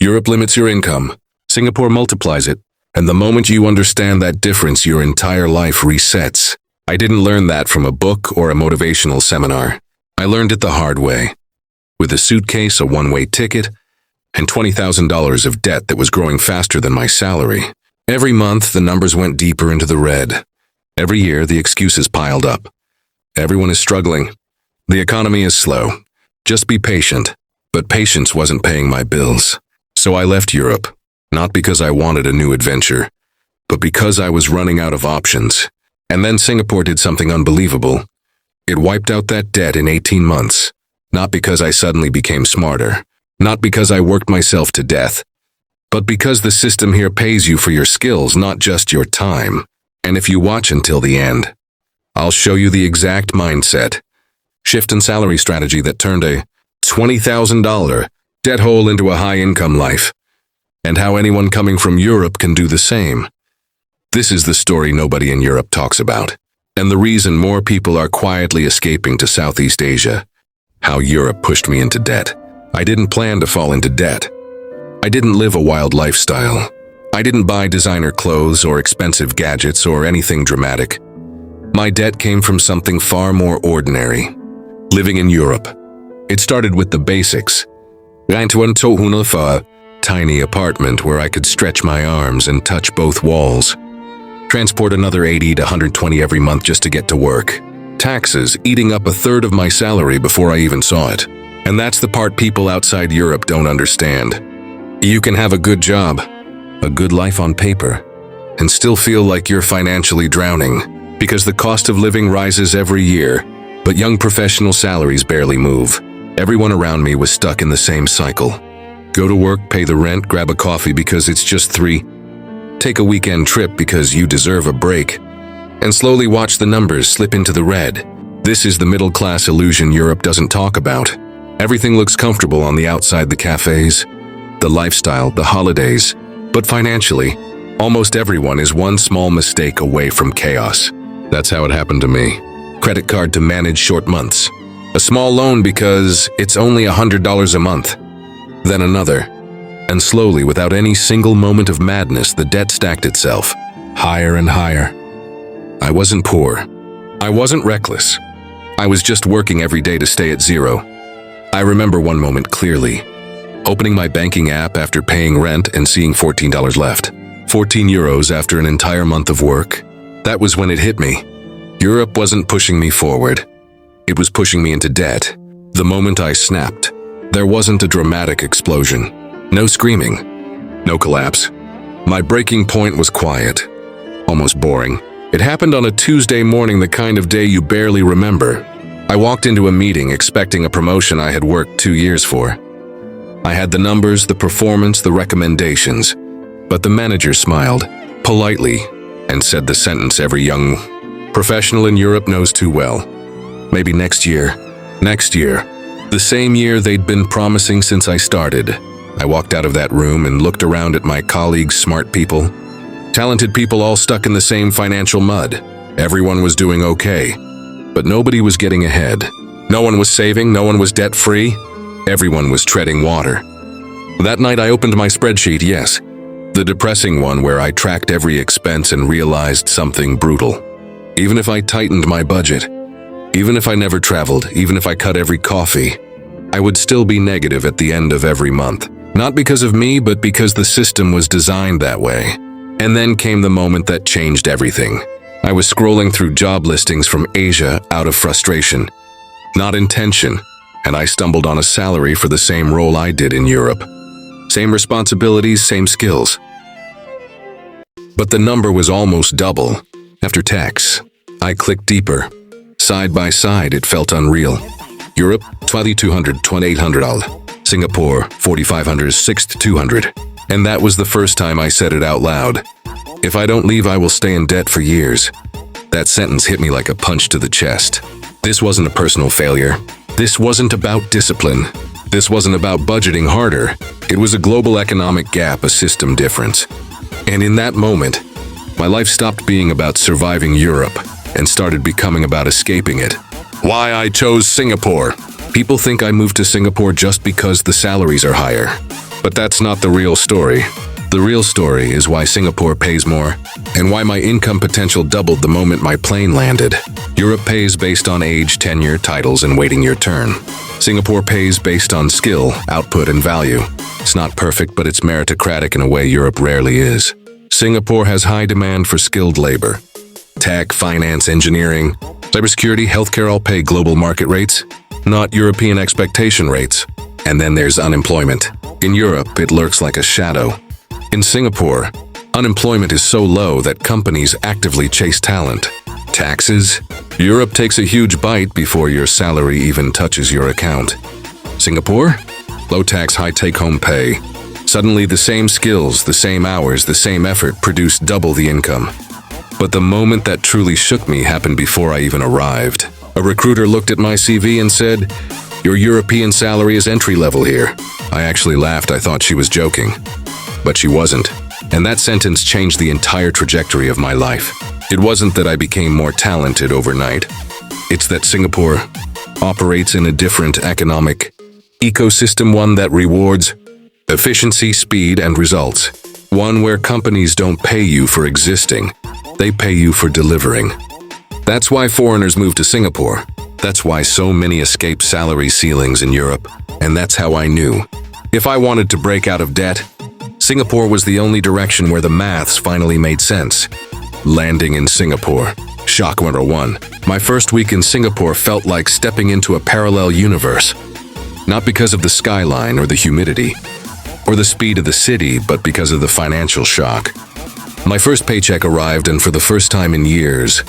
Europe limits your income. Singapore multiplies it. And the moment you understand that difference, your entire life resets. I didn't learn that from a book or a motivational seminar. I learned it the hard way. With a suitcase, a one-way ticket, and $20,000 of debt that was growing faster than my salary. Every month, the numbers went deeper into the red. Every year, the excuses piled up. Everyone is struggling. The economy is slow. Just be patient. But patience wasn't paying my bills. So I left Europe, not because I wanted a new adventure, but because I was running out of options. And then Singapore did something unbelievable. It wiped out that debt in 18 months. Not because I suddenly became smarter. Not because I worked myself to death. But because the system here pays you for your skills, not just your time. And if you watch until the end, I'll show you the exact mindset, shift and salary strategy that turned a $20,000 debt hole into a high-income life, and how anyone coming from Europe can do the same. This is the story nobody in Europe talks about, and the reason more people are quietly escaping to Southeast Asia. How Europe pushed me into debt. I didn't plan to fall into debt. I didn't live a wild lifestyle. I didn't buy designer clothes or expensive gadgets or anything dramatic. My debt came from something far more ordinary. Living in Europe. It started with the basics. A tiny apartment where I could stretch my arms and touch both walls. Transport another 80 to 120 every month just to get to work. Taxes eating up a third of my salary before I even saw it. And that's the part people outside Europe don't understand. You can have a good job, a good life on paper, and still feel like you're financially drowning because the cost of living rises every year, but young professional salaries barely move. Everyone around me was stuck in the same cycle. Go to work, pay the rent, grab a coffee because it's just $3. Take a weekend trip because you deserve a break. And slowly watch the numbers slip into the red. This is the middle-class illusion Europe doesn't talk about. Everything looks comfortable on the outside, the cafes, the lifestyle, the holidays. But financially, almost everyone is one small mistake away from chaos. That's how it happened to me. Credit card to manage short months. A small loan because it's only $100 a month. Then another. And slowly, without any single moment of madness, the debt stacked itself, higher and higher. I wasn't poor. I wasn't reckless. I was just working every day to stay at zero. I remember one moment clearly. Opening my banking app after paying rent and seeing $14 left. 14 euros after an entire month of work. That was when it hit me. Europe wasn't pushing me forward. It was pushing me into debt. The moment I snapped, there wasn't a dramatic explosion. No screaming. No collapse. My breaking point was quiet. Almost boring. It happened on a Tuesday morning, the kind of day you barely remember. I walked into a meeting expecting a promotion I had worked 2 years for. I had the numbers, the performance, the recommendations. But the manager smiled, politely, and said the sentence every young professional in Europe knows too well. Maybe next year. Next year. The same year they'd been promising since I started. I walked out of that room and looked around at my colleagues, smart people. Talented people all stuck in the same financial mud. Everyone was doing okay. But nobody was getting ahead. No one was saving, no one was debt-free. Everyone was treading water. That night I opened my spreadsheet, yes. The depressing one where I tracked every expense and realized something brutal. Even if I tightened my budget, even if I never traveled, even if I cut every coffee, I would still be negative at the end of every month. Not because of me, but because the system was designed that way. And then came the moment that changed everything. I was scrolling through job listings from Asia out of frustration, not intention, and I stumbled on a salary for the same role I did in Europe. Same responsibilities, same skills. But the number was almost double. After tax, I clicked deeper. Side by side, it felt unreal. Europe, $2,200, $2,800. Singapore, $4,500, $6,200. And that was the first time I said it out loud. If I don't leave, I will stay in debt for years. That sentence hit me like a punch to the chest. This wasn't a personal failure. This wasn't about discipline. This wasn't about budgeting harder. It was a global economic gap, a system difference. And in that moment, my life stopped being about surviving Europe and started becoming about escaping it. Why I chose Singapore. People think I moved to Singapore just because the salaries are higher. But that's not the real story. The real story is why Singapore pays more, and why my income potential doubled the moment my plane landed. Europe pays based on age, tenure, titles, and waiting your turn. Singapore pays based on skill, output, and value. It's not perfect, but it's meritocratic in a way Europe rarely is. Singapore has high demand for skilled labor. Tech, finance, engineering, cybersecurity, healthcare all pay global market rates, not European expectation rates. And then there's unemployment. In Europe, it lurks like a shadow. In Singapore, unemployment is so low that companies actively chase talent. Taxes? Europe takes a huge bite before your salary even touches your account. Singapore? Low tax, high take-home pay. Suddenly the same skills, the same hours, the same effort produce double the income. But the moment that truly shook me happened before I even arrived. A recruiter looked at my CV and said, "Your European salary is entry-level here." I actually laughed. I thought she was joking. But she wasn't. And that sentence changed the entire trajectory of my life. It wasn't that I became more talented overnight. It's that Singapore operates in a different economic ecosystem, one that rewards efficiency, speed, and results. One where companies don't pay you for existing. They pay you for delivering. That's why foreigners move to Singapore. That's why so many escape salary ceilings in Europe. And that's how I knew. If I wanted to break out of debt, Singapore was the only direction where the maths finally made sense. Landing in Singapore. Shock 101. My first week in Singapore felt like stepping into a parallel universe. Not because of the skyline or the humidity, or the speed of the city, but because of the financial shock. My first paycheck arrived, and for the first time in years,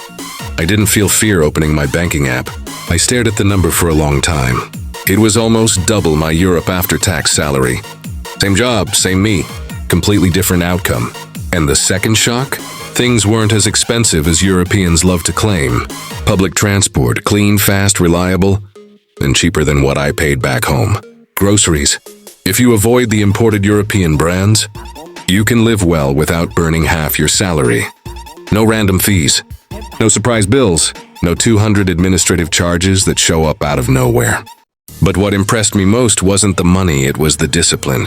I didn't feel fear opening my banking app. I stared at the number for a long time. It was almost double my Europe after-tax salary. Same job, same me, completely different outcome. And the second shock? Things weren't as expensive as Europeans love to claim. Public transport, clean, fast, reliable, and cheaper than what I paid back home. Groceries. If you avoid the imported European brands, you can live well without burning half your salary. No random fees, no surprise bills, no 200 administrative charges that show up out of nowhere. But what impressed me most wasn't the money, it was the discipline.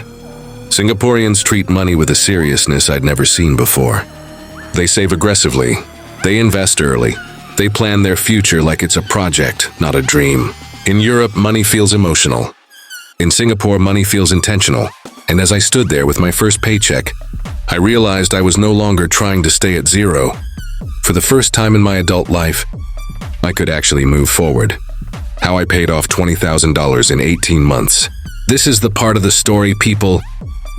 Singaporeans treat money with a seriousness I'd never seen before. They save aggressively. They invest early. They plan their future like it's a project, not a dream. In Europe, money feels emotional. In Singapore, money feels intentional. And as I stood there with my first paycheck, I realized I was no longer trying to stay at zero. For the first time in my adult life, I could actually move forward. How I paid off $20,000 in 18 months. This is the part of the story people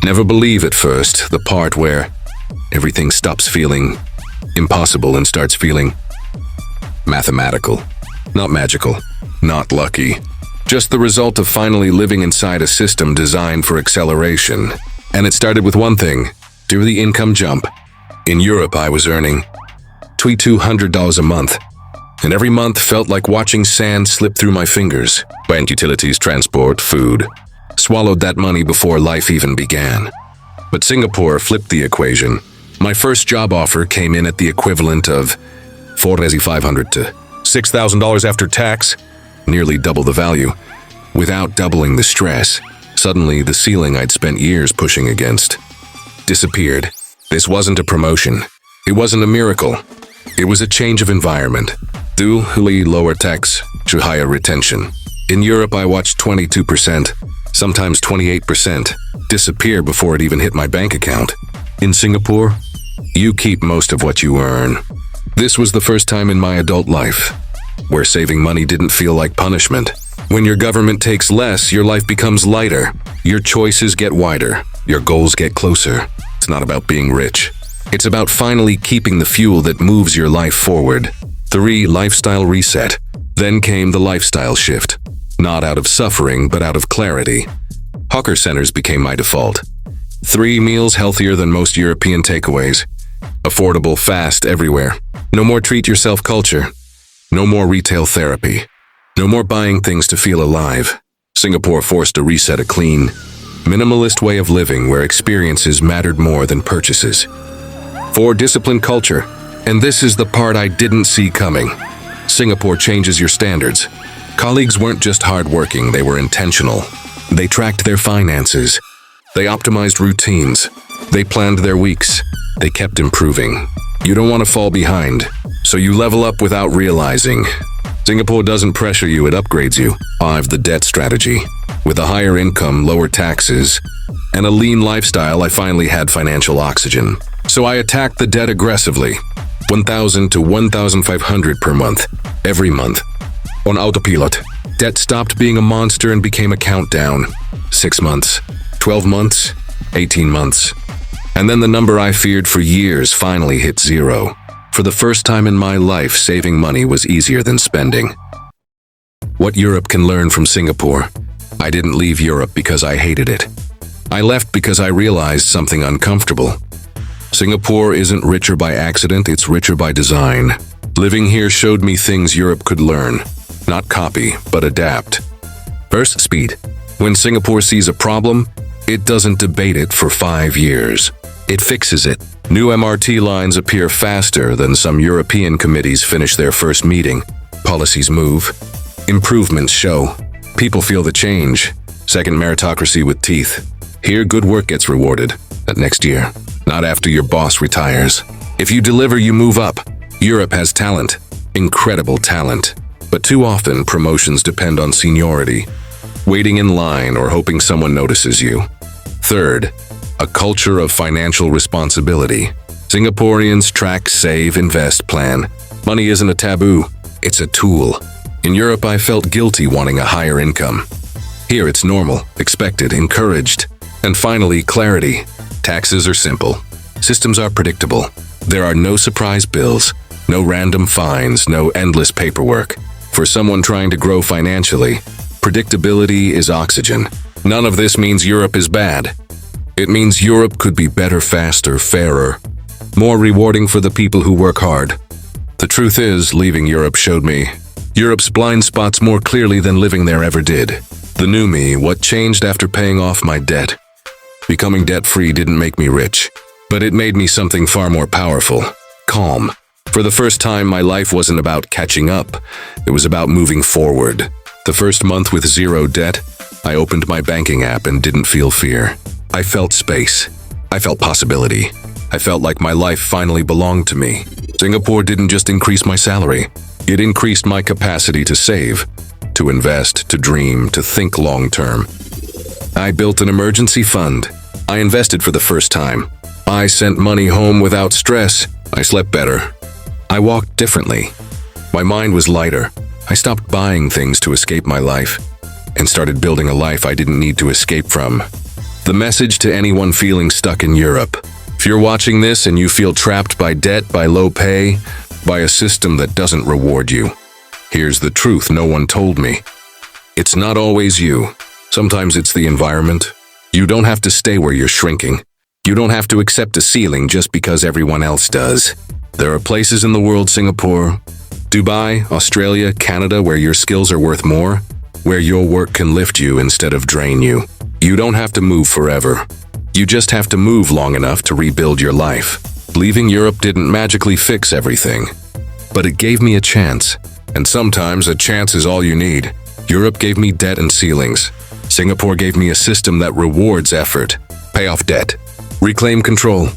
never believe at first, the part where everything stops feeling impossible and starts feeling mathematical. Not magical, not lucky. Just the result of finally living inside a system designed for acceleration. And it started with one thing, do the income jump. In Europe, I was earning $200 a month. And every month felt like watching sand slip through my fingers. Rent, utilities, transport, food. Swallowed that money before life even began. But Singapore flipped the equation. My first job offer came in at the equivalent of $4,500 to $6,000 after tax, nearly double the value, without doubling the stress. Suddenly, the ceiling I'd spent years pushing against disappeared. This wasn't a promotion. It wasn't a miracle. It was a change of environment. Due lower tax to higher retention. In Europe, I watched 22%, sometimes 28%, disappear before it even hit my bank account. In Singapore, you keep most of what you earn. This was the first time in my adult life where saving money didn't feel like punishment. When your government takes less, your life becomes lighter. Your choices get wider. Your goals get closer. It's not about being rich. It's about finally keeping the fuel that moves your life forward. 3. Lifestyle reset. Then came the lifestyle shift. Not out of suffering, but out of clarity. Hawker centers became my default. 3 meals healthier than most European takeaways. Affordable, fast, everywhere. No more treat-yourself culture. No more retail therapy. No more buying things to feel alive. Singapore forced a reset, a clean, minimalist way of living where experiences mattered more than purchases. 4. Disciplined culture. And this is the part I didn't see coming. Singapore changes your standards. Colleagues weren't just hardworking, they were intentional. They tracked their finances. They optimized routines. They planned their weeks. They kept improving. You don't want to fall behind, so you level up without realizing. Singapore doesn't pressure you, it upgrades you. 5. The debt strategy. With a higher income, lower taxes, and a lean lifestyle, I finally had financial oxygen. So I attacked the debt aggressively. 1,000 to 1,500 per month, every month. On autopilot, debt stopped being a monster and became a countdown. 6 months, 12 months, 18 months. And then the number I feared for years finally hit 0. For the first time in my life, saving money was easier than spending. What Europe can learn from Singapore. I didn't leave Europe because I hated it. I left because I realized something uncomfortable. Singapore isn't richer by accident, it's richer by design. Living here showed me things Europe could learn. Not copy, but adapt. First, speed. When Singapore sees a problem, it doesn't debate it for 5 years. It fixes it. New MRT lines appear faster than some European committees finish their first meeting. Policies move. Improvements show. People feel the change. Second, meritocracy with teeth. Here, good work gets rewarded. But next year, not after your boss retires. If you deliver, you move up. Europe has talent. Incredible talent. But too often, promotions depend on seniority. Waiting in line or hoping someone notices you. Third, a culture of financial responsibility. Singaporeans track, save, invest, plan. Money isn't a taboo, it's a tool. In Europe, I felt guilty wanting a higher income. Here, it's normal, expected, encouraged. And finally, clarity. Taxes are simple. Systems are predictable. There are no surprise bills, no random fines, no endless paperwork. For someone trying to grow financially, predictability is oxygen. None of this means Europe is bad. It means Europe could be better, faster, fairer, more rewarding for the people who work hard. The truth is, leaving Europe showed me Europe's blind spots more clearly than living there ever did. The new me, what changed after paying off my debt. Becoming debt-free didn't make me rich, but it made me something far more powerful, calm. For the first time, my life wasn't about catching up. It was about moving forward. The first month with 0 debt, I opened my banking app and didn't feel fear. I felt space. I felt possibility. I felt like my life finally belonged to me. Singapore didn't just increase my salary. It increased my capacity to save, to invest, to dream, to think long-term. I built an emergency fund. I invested for the first time. I sent money home without stress. I slept better. I walked differently. My mind was lighter. I stopped buying things to escape my life and started building a life I didn't need to escape from. The message to anyone feeling stuck in Europe. If you're watching this and you feel trapped by debt, by low pay, by a system that doesn't reward you, here's the truth no one told me. It's not always you. Sometimes it's the environment. You don't have to stay where you're shrinking. You don't have to accept a ceiling just because everyone else does. There are places in the world, Singapore, Dubai, Australia, Canada, where your skills are worth more, where your work can lift you instead of drain you. You don't have to move forever. You just have to move long enough to rebuild your life. Leaving Europe didn't magically fix everything, but it gave me a chance. And sometimes a chance is all you need. Europe gave me debt and ceilings. Singapore gave me a system that rewards effort. Pay off debt. Reclaim control.